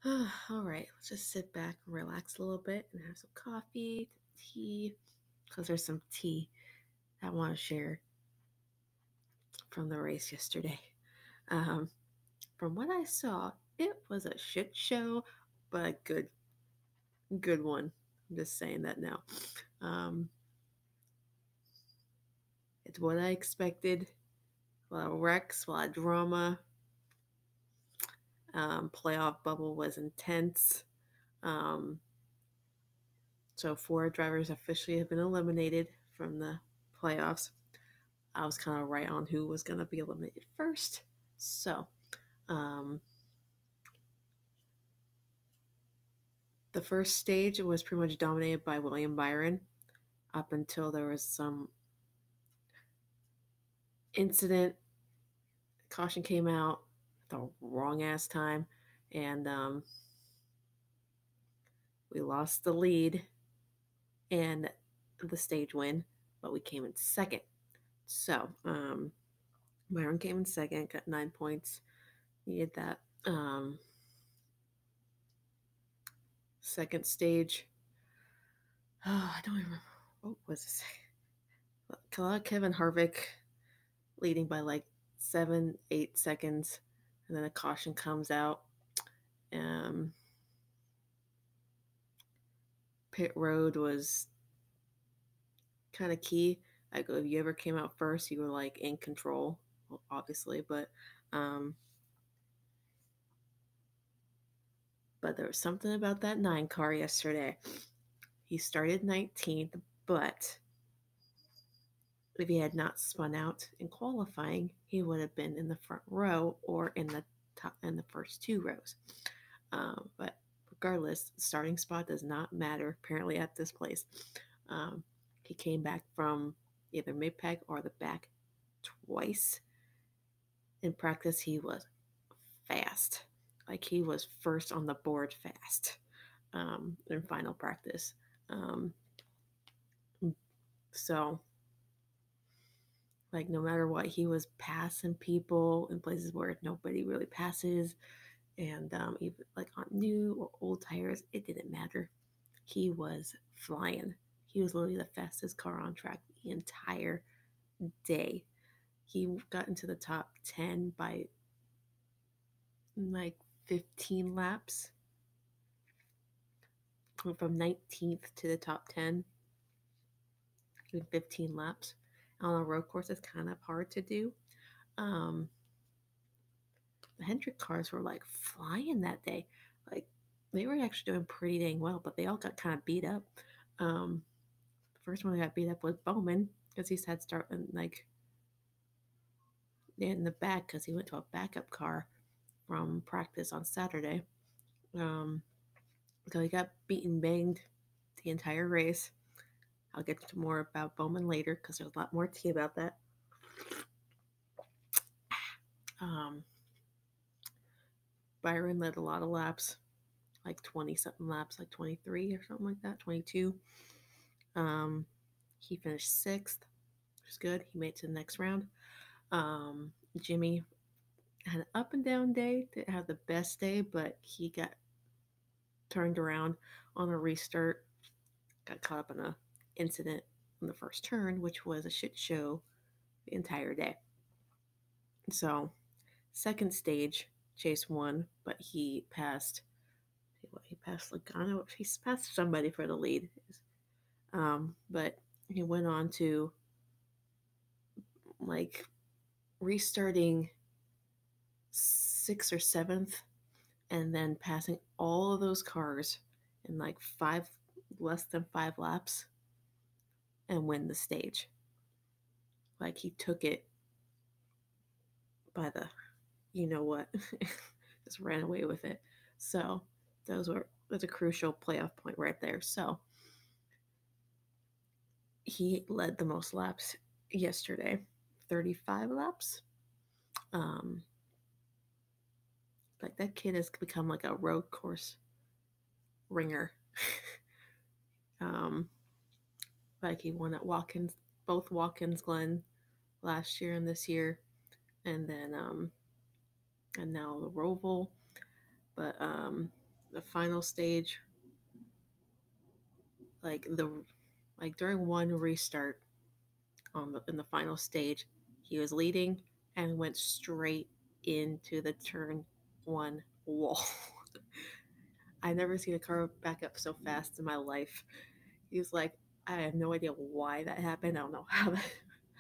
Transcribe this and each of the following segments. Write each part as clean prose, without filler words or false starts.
All right, let's just sit back and relax a little bit and have some coffee, tea, because there's some tea I want to share from the race yesterday. Um, from what I saw, it was a shit show, but a good one. I'm just saying that now. Um, it's what I expected. A lot of wrecks, a lot of drama. Playoff bubble was intense. Um, so four drivers officially have been eliminated from the playoffs. I was kind of right on who was going to be eliminated first. So, um, the first stage was pretty much dominated by William Byron up until there was some incident. Caution came out at the wrong ass time, and we lost the lead and the stage win, but we came in second. So, Byron came in second, got 9 points. Needed that. Second stage. Oh, I don't even remember. What was this? Kevin Harvick leading by like 7, 8 seconds, and then a caution comes out. Um, Pit road was kind of key. Like if you ever came out first, you were like in control, well, obviously, um, but there was something about that 9 car yesterday. He started 19th, but if he had not spun out in qualifying, he would have been in the front row or in the top in the first two rows. But regardless, starting spot does not matter apparently at this place. He came back from either mid pack or the back twice. In practice, he was fast. Like he was first on the board fast in final practice. Um, so like no matter what, he was passing people in places where nobody really passes, and even like on new or old tires, it didn't matter. He was flying. He was literally the fastest car on track the entire day. He got into the top 10 by like 15 laps. Went from 19th to the top 10 in 15 laps. On a road course, it's kind of hard to do. Um, the Hendrick cars were like flying that day. Like they were actually doing pretty dang well, but they all got kind of beat up. Um, the first one that got beat up was Bowman because he had starting like in the back because he went to a backup car from practice on Saturday. Um, so he got beaten, banged the entire race. I'll get to more about Bowman later because there's a lot more tea about that. Um, Byron led a lot of laps, like 20 something laps, like 23 or something like that, 22. Um, he finished sixth, which is good. He made it to the next round. Jimmy had an up and down day, didn't have the best day, but he got turned around on a restart, got caught up in a incident on the first turn, which was a shit show the entire day. So, second stage, Chase won, but he passed Logano. He passed somebody for the lead. But he went on to like restarting sixth or seventh, and then passing all of those cars in like less than 5 laps, and win the stage. Like he took it by the, you know what, just ran away with it. So that's a crucial playoff point right there. So he led the most laps yesterday, 35 laps. Um, like that kid has become like a road course ringer. um, like he won at Watkins, both Watkins Glen last year and this year, and then and now the ROVAL. But the final stage, like the like during one restart in the final stage, he was leading and went straight into the turn one wall. I never seen a car back up so fast in my life. He was like, I have no idea why that happened. I don't know how that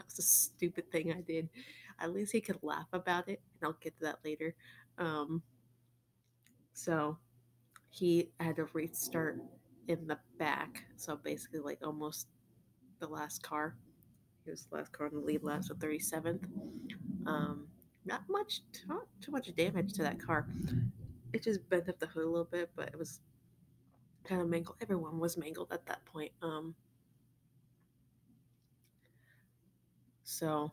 was a stupid thing I did. At least he could laugh about it, and I'll get to that later. Um, so he had to restart in the back. So basically, like almost the last car. He was the last car on the lead lap, so 37th. Um, not too much damage to that car. It just bent up the hood a little bit, but it was kind of mangled. Everyone was mangled at that point. So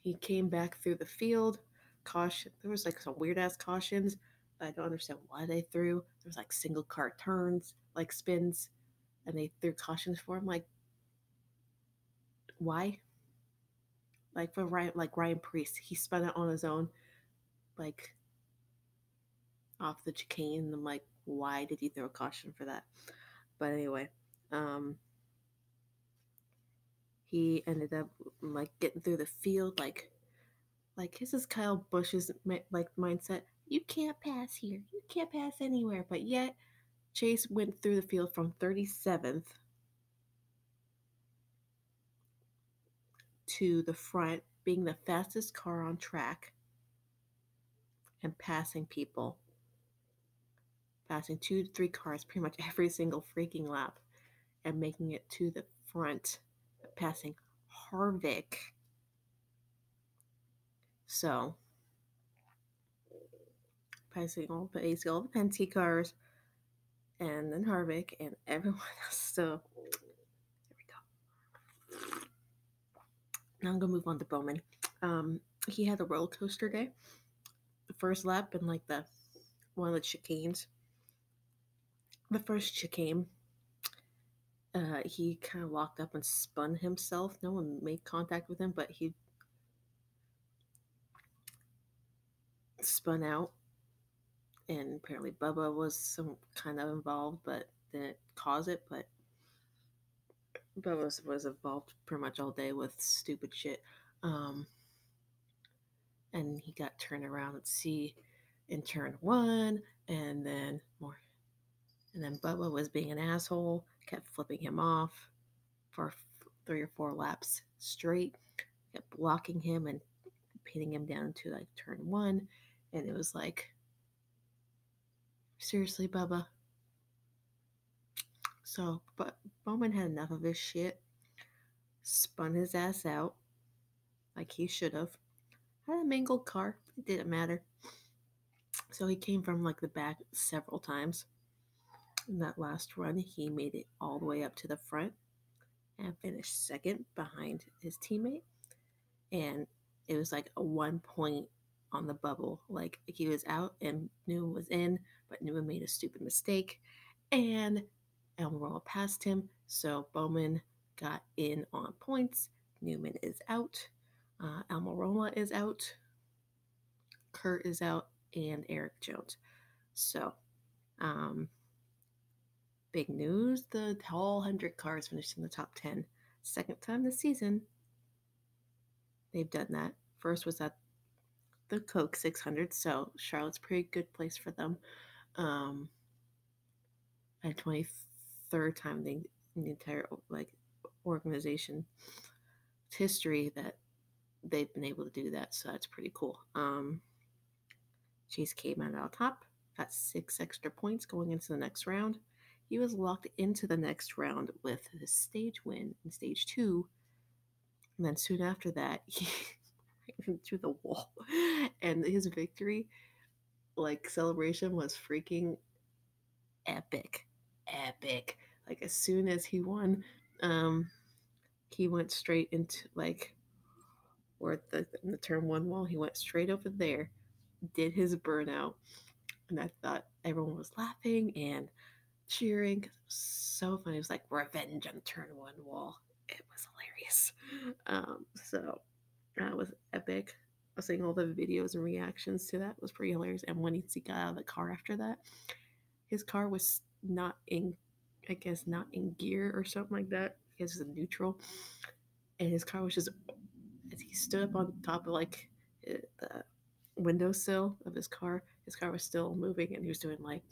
he came back through the field. Caution. There was like some weird ass cautions. I don't understand why they threw. There was like single car turns, like spins, and they threw cautions for him. Like why? Like for Ryan Priest, he spun it on his own, like off the chicane. And I'm like, why did you throw a caution for that? But anyway, um, he ended up like getting through the field, like his is Kyle Busch's like mindset. You can't pass here. You can't pass anywhere. But yet Chase went through the field from 37th to the front, being the fastest car on track and passing people, passing 2 to 3 cars pretty much every single freaking lap, and making it to the front, passing Harvick. So, passing all the Penske cars, and then Harvick and everyone else. So, there we go. Now I'm gonna move on to Bowman. He had a roller coaster day. The first lap in like the one of the chicanes. The first chicane, he kind of locked up and spun himself. No one made contact with him, but he spun out. And apparently Bubba was some kind of involved, but didn't cause it. But Bubba was involved pretty much all day with stupid shit. And he got turned around at C in turn one, and then more. And then Bubba was being an asshole, kept flipping him off for 3 or 4 laps straight, kept blocking him and pinning him down to like turn one. And it was like, seriously, Bubba. So, but Bowman had enough of his shit, spun his ass out like he should have. Had a mangled car, it didn't matter. So he came from like the back several times. In that last run, he made it all the way up to the front and finished second behind his teammate. And it was like a 1 point on the bubble. Like he was out and Newman was in, but Newman made a stupid mistake. And Almirola passed him. So Bowman got in on points. Newman is out. Almirola is out. Kurt is out. And Eric Jones. So, big news, the whole 100 cars finished in the top 10. Second time this season they've done that. First was at the Coke 600, so Charlotte's pretty good place for them. And 23rd time in the entire like organization history that they've been able to do that, so that's pretty cool. Chase came out on top, got 6 extra points going into the next round. He was locked into the next round with his stage win in stage 2. And then soon after that, he ran through the wall. And his victory, like, celebration was freaking epic. Epic. Like, as soon as he won, he went straight into, like, or in the turn 1 wall, he went straight over there, did his burnout. And I thought everyone was laughing and cheering. It was so funny. It was like revenge on turn 1 wall. It was hilarious. So that was epic. seeing all the videos and reactions to that was pretty hilarious. And when he got out of the car after that, his car was not in, I guess, not in gear or something like that. It was in neutral, and his car was just as he stood up on top of like the windowsill of his car was still moving, and he was doing like,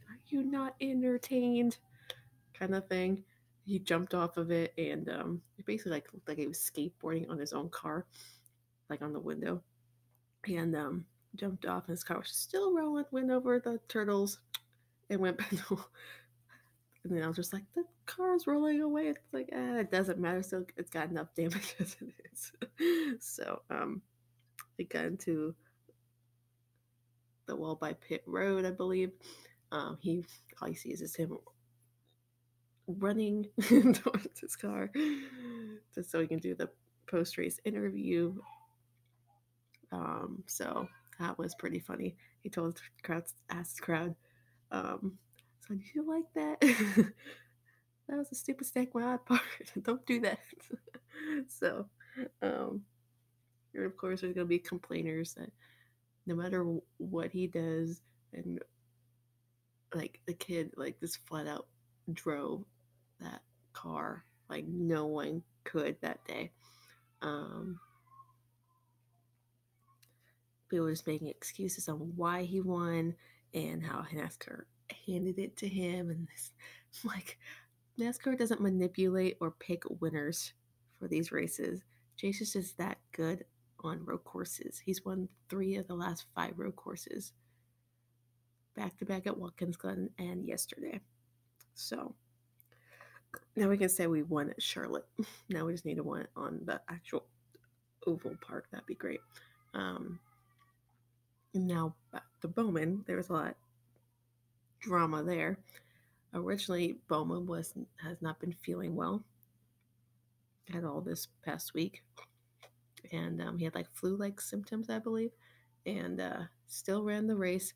are you not entertained? Kind of thing. He jumped off of it, and it basically like looked like he was skateboarding on his own car, like on the window, and jumped off, and his car was still rolling. Went over the turtles and went back. And then I was just like, the car's rolling away. It's like, it doesn't matter. So it's got enough damage as it is. So it got into the wall by Pit Road, I believe. He all he sees is him running towards his car just so he can do the post race interview. So that was pretty funny. He told the crowd, asked the crowd, so did you like that? That was a stupid snack my part. Don't do that. So, um, and of course, there's gonna be complainers that no matter what he does, and like the kid, like this flat out drove that car like no one could that day. Um, People were just making excuses on why he won and how NASCAR handed it to him, and this, like NASCAR doesn't manipulate or pick winners for these races. Chase is just that good on road courses. He's won 3 of the last 5 road courses, back to back at Watkins Glen and yesterday. So now we can say we won at Charlotte. Now we just need to win on the actual oval park. That'd be great. Now back to Bowman. There was a lot of drama there. Originally, Bowman has not been feeling well at all this past week, and he had like flu-like symptoms, I believe, and still ran the race.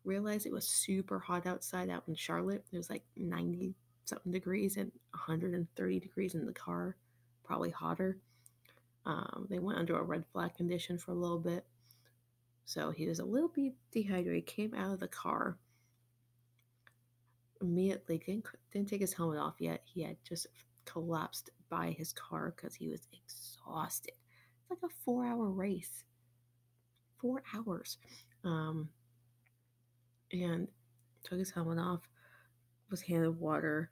Realized it was super hot outside out in Charlotte. It was like 90 something degrees and 130 degrees in the car, probably hotter. They went under a red flag condition for a little bit, so he was a little bit dehydrated. Came out of the car immediately, didn't take his helmet off yet. He had just collapsed by his car because he was exhausted. It's like a 4-hour race. 4 hours. And took his helmet off, was handed water.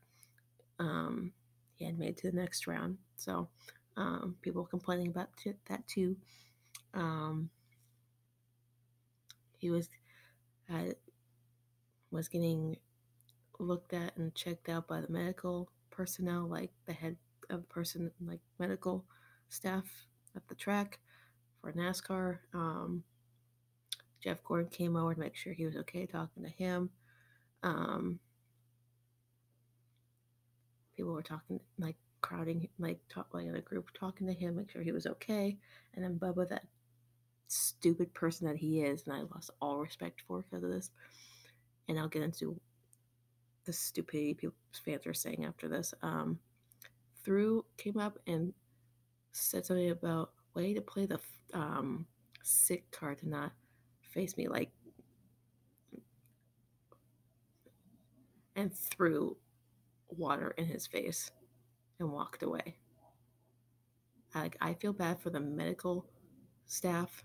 He had made to the next round. So people complaining about that too. He was getting looked at and checked out by the medical personnel, like the head of the person, like medical staff at the track for NASCAR. Jeff Gordon came over to make sure he was okay, talking to him. People were talking, like crowding, like in a group, talking to him, make sure he was okay. And then Bubba, that stupid person that he is, and I lost all respect for because of this. And I'll get into the stupidity people fans are saying after this. Came up and said something about way to play the sick card to not face me, like, and threw water in his face and walked away. I feel bad for the medical staff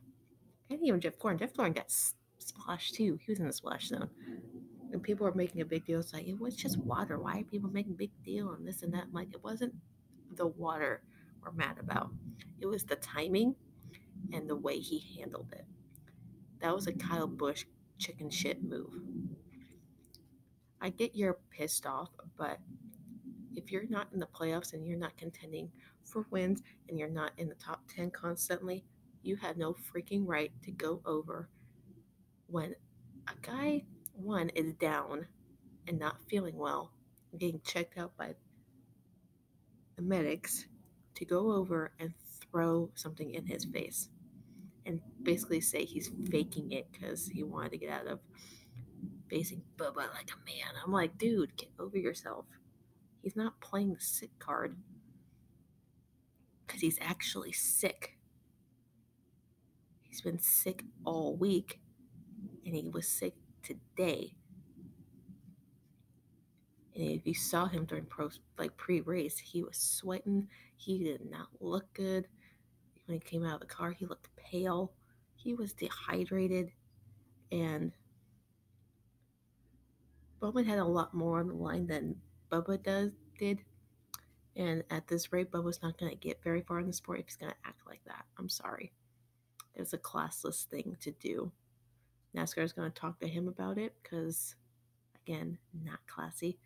and even Jeff Gordon. Jeff Gordon got splashed too. He was in the splash zone. And people are making a big deal. It's like, it was just water. Why are people making a big deal on this and that? I'm like, it wasn't the water we're mad about. It was the timing and the way he handled it. That was a Kyle Busch chicken shit move. I get you're pissed off, but if you're not in the playoffs and you're not contending for wins and you're not in the top 10 constantly, you had no freaking right to go over when a guy, one, is down and not feeling well, getting checked out by the medics, to go over and throw something in his face and basically say he's faking it because he wanted to get out of facing Bubba like a man. I'm like, dude, get over yourself. He's not playing the sick card. because he's actually sick. He's been sick all week, and he was sick today. And if you saw him during pre-race, he was sweating. He did not look good. When he came out of the car, he looked pale. He was dehydrated, and Bowman had a lot more on the line than did. And at this rate, Bubba's not going to get very far in the sport if he's going to act like that. I'm sorry. It's a classless thing to do. NASCAR is going to talk to him about it because, again, not classy.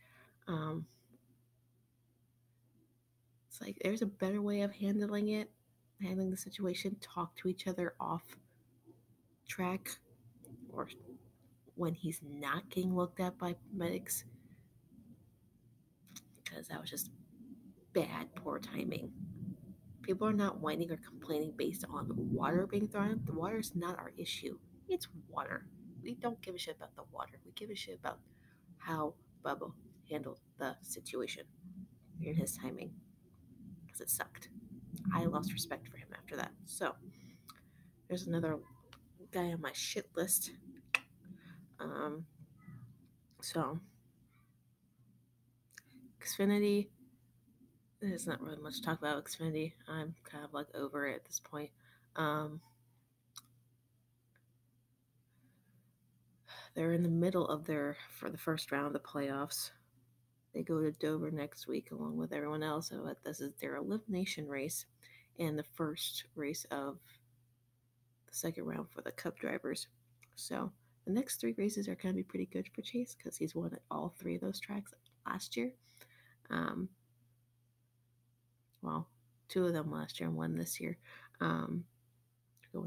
It's like there's a better way of handling the situation. Talk to each other off track or when he's not getting looked at by medics, because that was just bad, poor timing. People are not whining or complaining based on the water being thrown. The water is not our issue. It's water. We don't give a shit about the water. We give a shit about how Bubba handled the situation and his timing, because it sucked. I lost respect for him after that. So there's another guy on my shit list. So Xfinity, there's not really much to talk about Xfinity. I'm kind of like over it at this point. They're in the middle of for the first round of the playoffs. They go to Dover next week along with everyone else. So this is their elimination race and the first race of the second round for the Cup drivers. So the next 3 races are going to be pretty good for Chase because he's won at all 3 of those tracks last year. Well, 2 of them last year and 1 this year. Going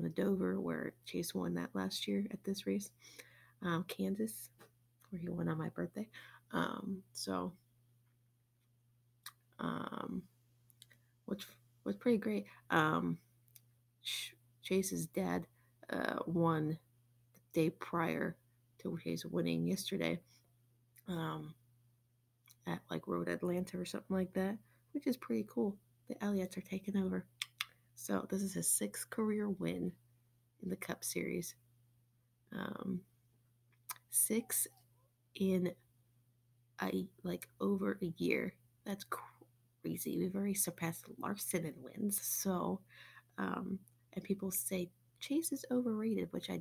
to Dover, where Chase won that last year at this race. Kansas, where he won on my birthday. Which was pretty great. Chase's dad won the day prior to Chase winning yesterday at like Road Atlanta or something like that, which is pretty cool. The Elliots are taking over. So this is his 6th career win in the Cup Series. 6 in over a year. That's crazy. We've already surpassed Larson in wins. So, and people say Chase is overrated, which I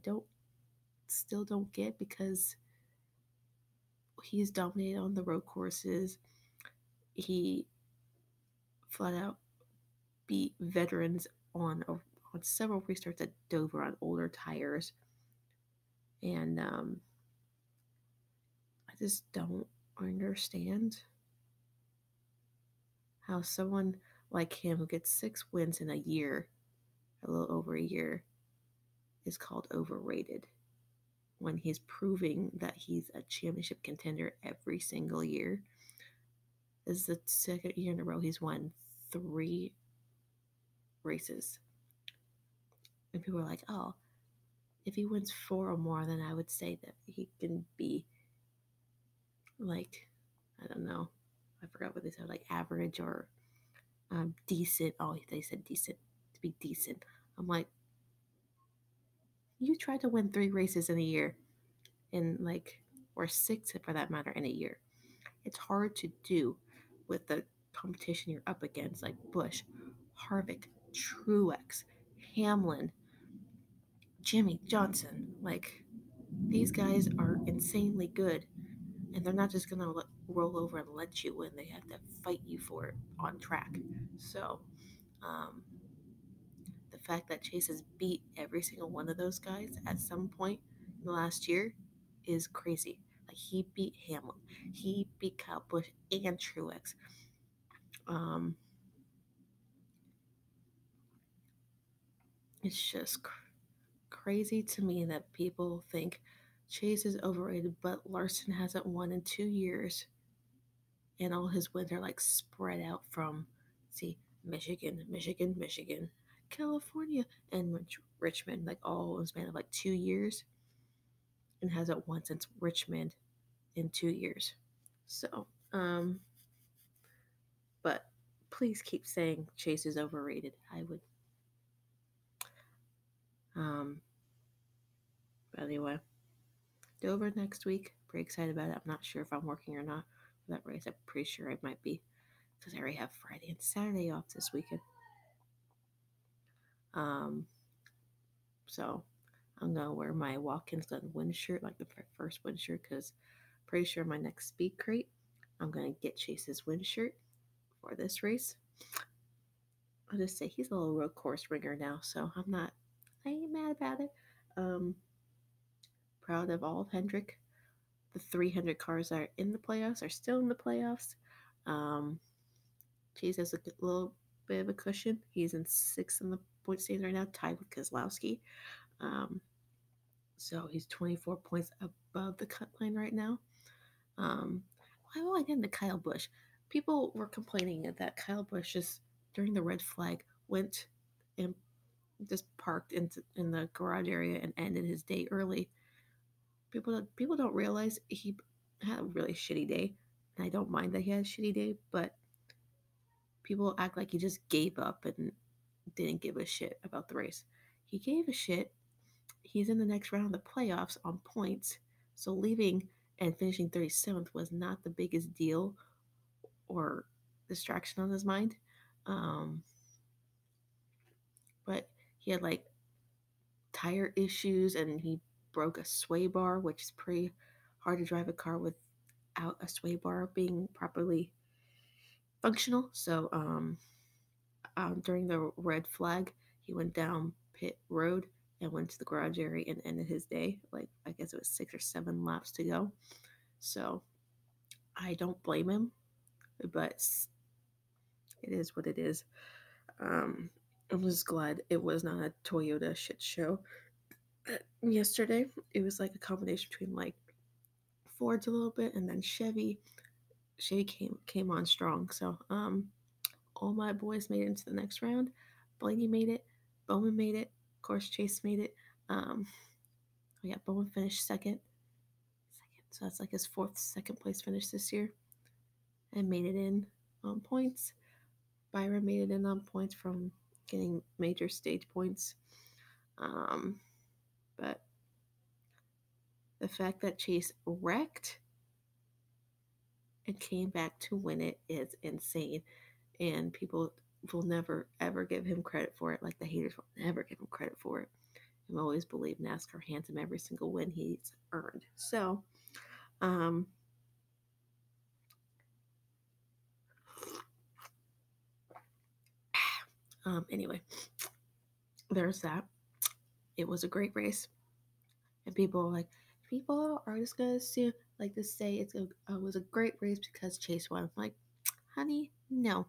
still don't get, because he's dominated on the road courses. He flat out beat veterans on several restarts at Dover on older tires. And I just don't understand how someone like him, who gets 6 wins in a year, a little over a year, is called overrated when he's proving that he's a championship contender every single year. This is the 2nd year in a row he's won 3 races. And people are like, oh, if he wins 4 or more, then I would say that he can be like, I don't know, I forgot what they said, like average or decent. Oh, they said decent, to be decent. I'm like, you tried to win 3 races in a year, or 6 for that matter in a year. It's hard to do with the competition you're up against, like Busch, Harvick, Truex, Hamlin, Jimmy Johnson. Like, these guys are insanely good, and they're not just gonna roll over and let you win. They have to fight you for it on track. So, the fact that Chase has beat every single one of those guys at some point in the last year is crazy. Like, he beat Hamlin, he beat Kyle Busch and Truex. It's just crazy to me that people think Chase is overrated, but Larson hasn't won in 2 years, and all his wins are like spread out from, Michigan, California, and Richmond, like all in a span of like 2 years, and hasn't won since Richmond in 2 years. So, but please keep saying Chase is overrated. I would. Um, but anyway, Dover next week. Pretty excited about it. I'm not sure if I'm working or not for that race. I'm pretty sure I might be because I already have Friday and Saturday off this weekend. Um, so I'm gonna wear my Watkins Glen wind shirt, like the first wind shirt, because pretty sure my next speed crate, I'm gonna get Chase's wind shirt for this race. I'll just say he's a little road course ringer now, so I ain't mad about it. Um, Proud of all of Hendrick. The 300 cars that are in the playoffs are still in the playoffs. Um, Chase has a little bit of a cushion. He's in sixth in the point standings right now, tied with Kozlowski. Um, so he's 24 points above the cut line right now. Why will I get into Kyle Busch? People were complaining that Kyle Busch just during the red flag went and just parked in the garage area and ended his day early. People don't realize he had a really shitty day, and I don't mind that he had a shitty day, but people act like he just gave up and didn't give a shit about the race. He gave a shit. He's in the next round of the playoffs on points, so leaving and finishing 37th was not the biggest deal or distraction on his mind. Um, but he had like tire issues and he broke a sway bar, which is pretty hard to drive a car without a sway bar being properly functional. So during the red flag, he went down pit road and went to the garage area and ended his day. Like I guess it was 6 or 7 laps to go. So I don't blame him, but it is what it is. I'm just glad it was not a Toyota shit show. Yesterday, it was like a combination between like Ford's a little bit and then Chevy. Chevy came on strong. So all my boys made it into the next round. Blaney made it. Bowman made it. Of course, Chase made it. Yeah, Bowman finished second. So that's like his second place finish this year, and made it in on points. Byron made it in on points from getting major stage points. But the fact that Chase wrecked and came back to win it is insane. And people will never, ever give him credit for it. Like the haters will never give him credit for it. I always believe NASCAR hands him every single win he's earned. So, um, anyway, there's that. It was a great race. And people are just gonna assume, like to say it was a great race because Chase won. I'm like, honey, no.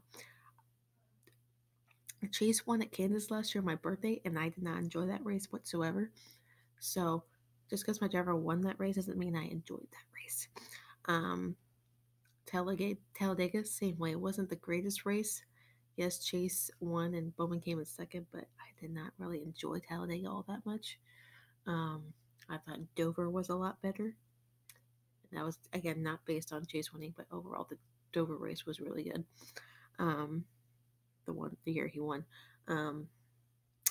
Chase won at Kansas last year on my birthday, and I did not enjoy that race whatsoever. So, just because my driver won that race doesn't mean I enjoyed that race. Um, Talladega, same way. It wasn't the greatest race. Yes, Chase won and Bowman came in second, but I did not really enjoy Talladega all that much. I thought Dover was a lot better. And that was, again, not based on Chase winning, but overall, the Dover race was really good. Um, the year he won. Um,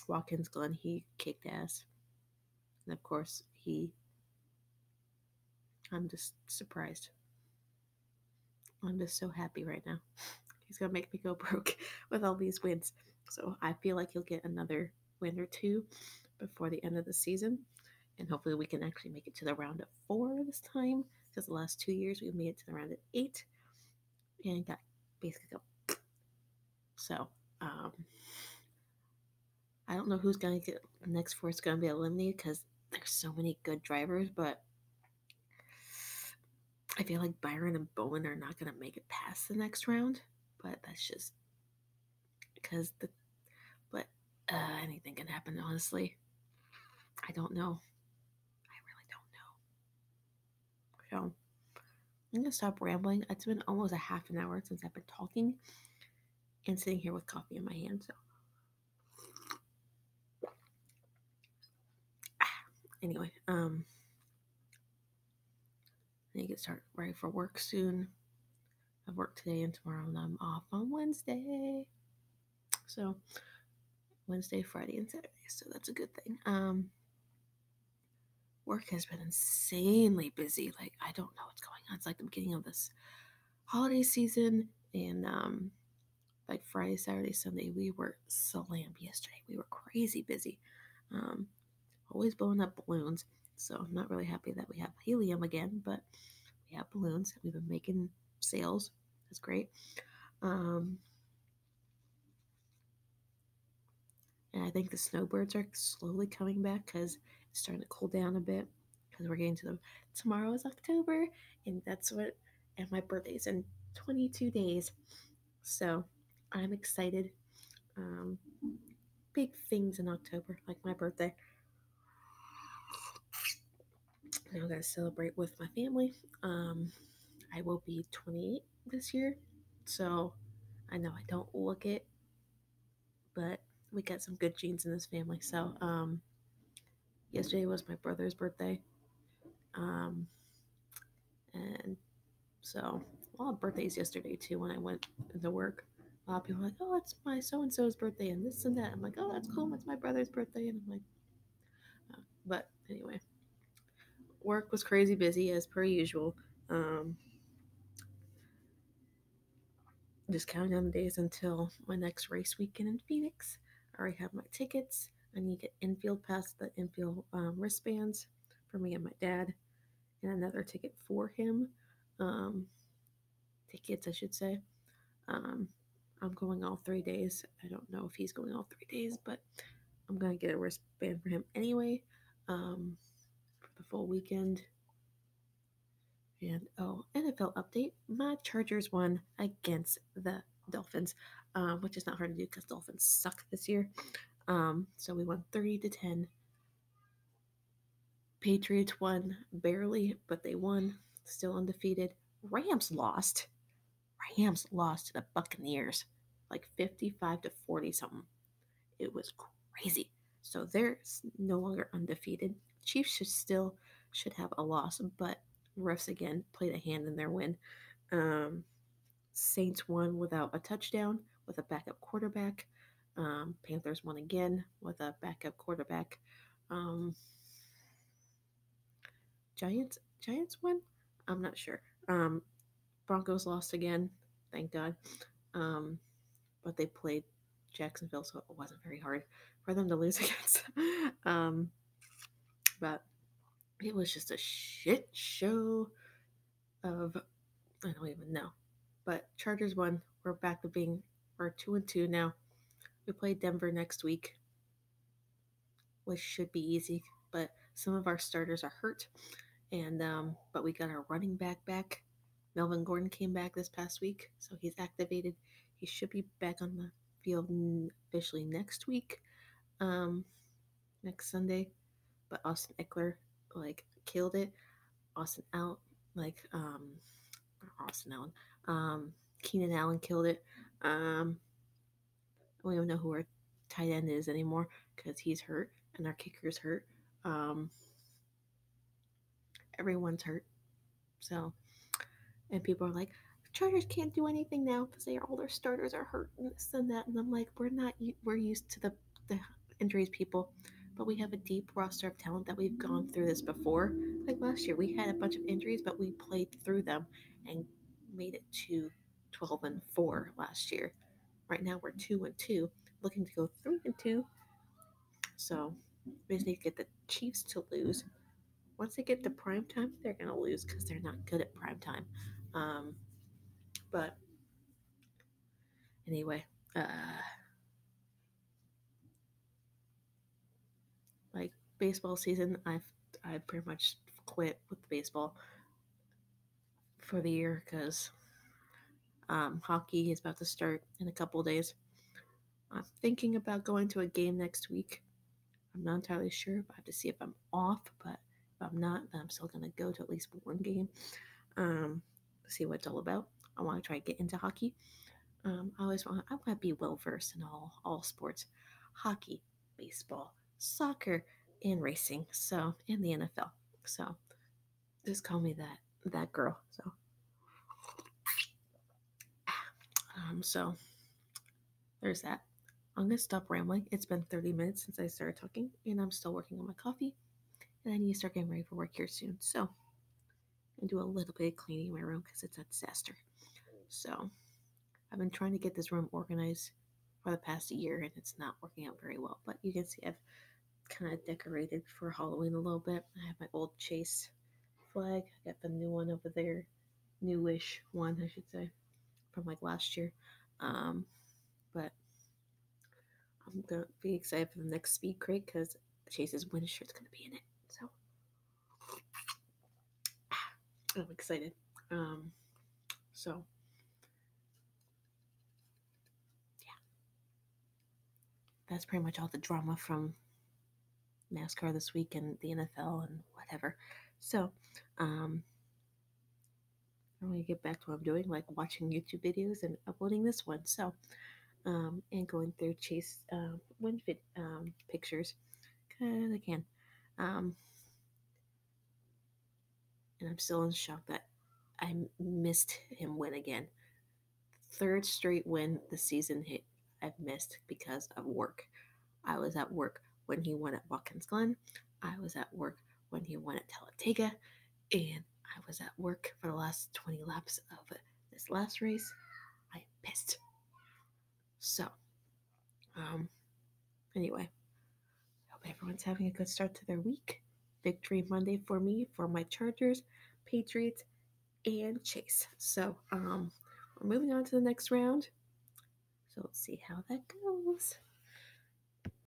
Watkins Glen, he kicked ass. And of course, I'm just surprised. I'm just so happy right now. He's going to make me go broke with all these wins. So I feel like he'll get another win or two before the end of the season. And hopefully we can actually make it to the round of 4 this time. Because the last 2 years we made it to the round of 8 and got basically go. So I don't know who's going to get next 4 is going to be eliminated because there's so many good drivers, but I feel like Byron and Bowen are not going to make it past the next round. But that's just because but anything can happen, honestly. I don't know. I really don't know. So I'm going to stop rambling. It's been almost a half an hour since I've been talking and sitting here with coffee in my hand. So anyway, I need to start ready for work soon. I work today and tomorrow, and I'm off on Wednesday. So Wednesday, Friday, and Saturday. So that's a good thing. Work has been insanely busy. Like I don't know what's going on. It's like the beginning of this holiday season, and like Friday, Saturday, Sunday, we were slammed yesterday. We were crazy busy. Um, Always blowing up balloons. So I'm not really happy that we have helium again, but we have balloons. We've been making sales. That's great. Um, and I think the snowbirds are slowly coming back because it's starting to cool down a bit. Because we're getting to them. Tomorrow is October, and that's what. And my birthday's in 22 days. So I'm excited. Um, Big things in October, like my birthday. And I'm going to celebrate with my family. Um, I will be 28 this year. So I know I don't look it, but we got some good genes in this family. So yesterday was my brother's birthday. Um, and so a lot of birthdays yesterday too when I went into work. A lot of people were like, oh, it's my so and so's birthday and this and that. I'm like, oh, that's cool. It's my brother's birthday. And I'm like, oh. But anyway, work was crazy busy as per usual. Um, just counting down the days until my next race weekend in Phoenix. I already have my tickets. I need to get infield past the infield wristbands for me and my dad, and another ticket for him. Um, Tickets, I should say. Um, I'm going all 3 days. I don't know if he's going all 3 days, but I'm going to get a wristband for him anyway for the full weekend. And oh, NFL update. My Chargers won against the Dolphins, which is not hard to do because Dolphins suck this year. So we won 30-10. Patriots won barely, but they won. Still undefeated. Rams lost. Rams lost to the Buccaneers, like 55-40 something. It was crazy. So they're no longer undefeated. Chiefs should have a loss, but refs again played a hand in their win. Um, Saints won without a touchdown with a backup quarterback. Panthers won again with a backup quarterback. Um, Giants won. I'm not sure. Broncos lost again. Thank God. Um, but they played Jacksonville, so it wasn't very hard for them to lose against. um, but it was just a shit show of I don't even know. But Chargers won. We're back to we're 2-2 now. We play Denver next week, which should be easy. But some of our starters are hurt, and but we got our running back. Melvin Gordon came back this past week, so he's activated. He should be back on the field officially next week, um, next Sunday. But Austin Eckler like killed it. Austin out like Austin Allen, Keenan Allen killed it. I don't even know who our tight end is anymore because he's hurt and our kicker's hurt. Um, Everyone's hurt. So, and people are like, Chargers can't do anything now because all their starters are hurt and this and that. And I'm like, we're used to the injuries, people, but we have a deep roster of talent that we've gone through this before. Like last year, we had a bunch of injuries, but we played through them and made it to 12-4 last year. Right now, we're 2-2, looking to go 3-2. So we just need to get the Chiefs to lose. Once they get to prime time, they're gonna lose because they're not good at prime time. Um, but anyway, like baseball season, I pretty much quit with baseball for the year because hockey is about to start in a couple days. I'm thinking about going to a game next week. I'm not entirely sure. I have to see if I'm off, but if I'm not, then I'm still gonna go to at least one game. See what it's all about. I want to try to get into hockey. I want to be well versed in all sports, hockey, baseball, soccer, and racing. So in the NFL. So just call me that girl. So So there's that. I'm gonna stop rambling. It's been 30 minutes since I started talking, and I'm still working on my coffee, and I need to start getting ready for work here soon. So I do a little bit of cleaning my room because it's a disaster. So I've been trying to get this room organized for the past year, and it's not working out very well. But you can see I've kind of decorated for Halloween a little bit. I have my old Chase flag. I got the new one over there, newish one, I should say, from like last year. Um, but I'm gonna be excited for the next speed crate because Chase's winter shirt's gonna be in it. So I'm excited. Um, so yeah, that's pretty much all the drama from NASCAR this week and the NFL and whatever. So um, I'm gonna get back to what I'm doing, like watching YouTube videos and uploading this one. So and going through Chase pictures because I can. Um, and I'm still in shock that I missed him win again. Third straight win the season hit I've missed because of work. I was at work when he won at Watkins Glen. I was at work when he won at Talladega. And I was at work for the last 20 laps of this last race. I missed. So, um, anyway, hope everyone's having a good start to their week. Victory Monday for me, for my Chargers, Patriots, and Chase. So, we're moving on to the next round. So let's see how that goes.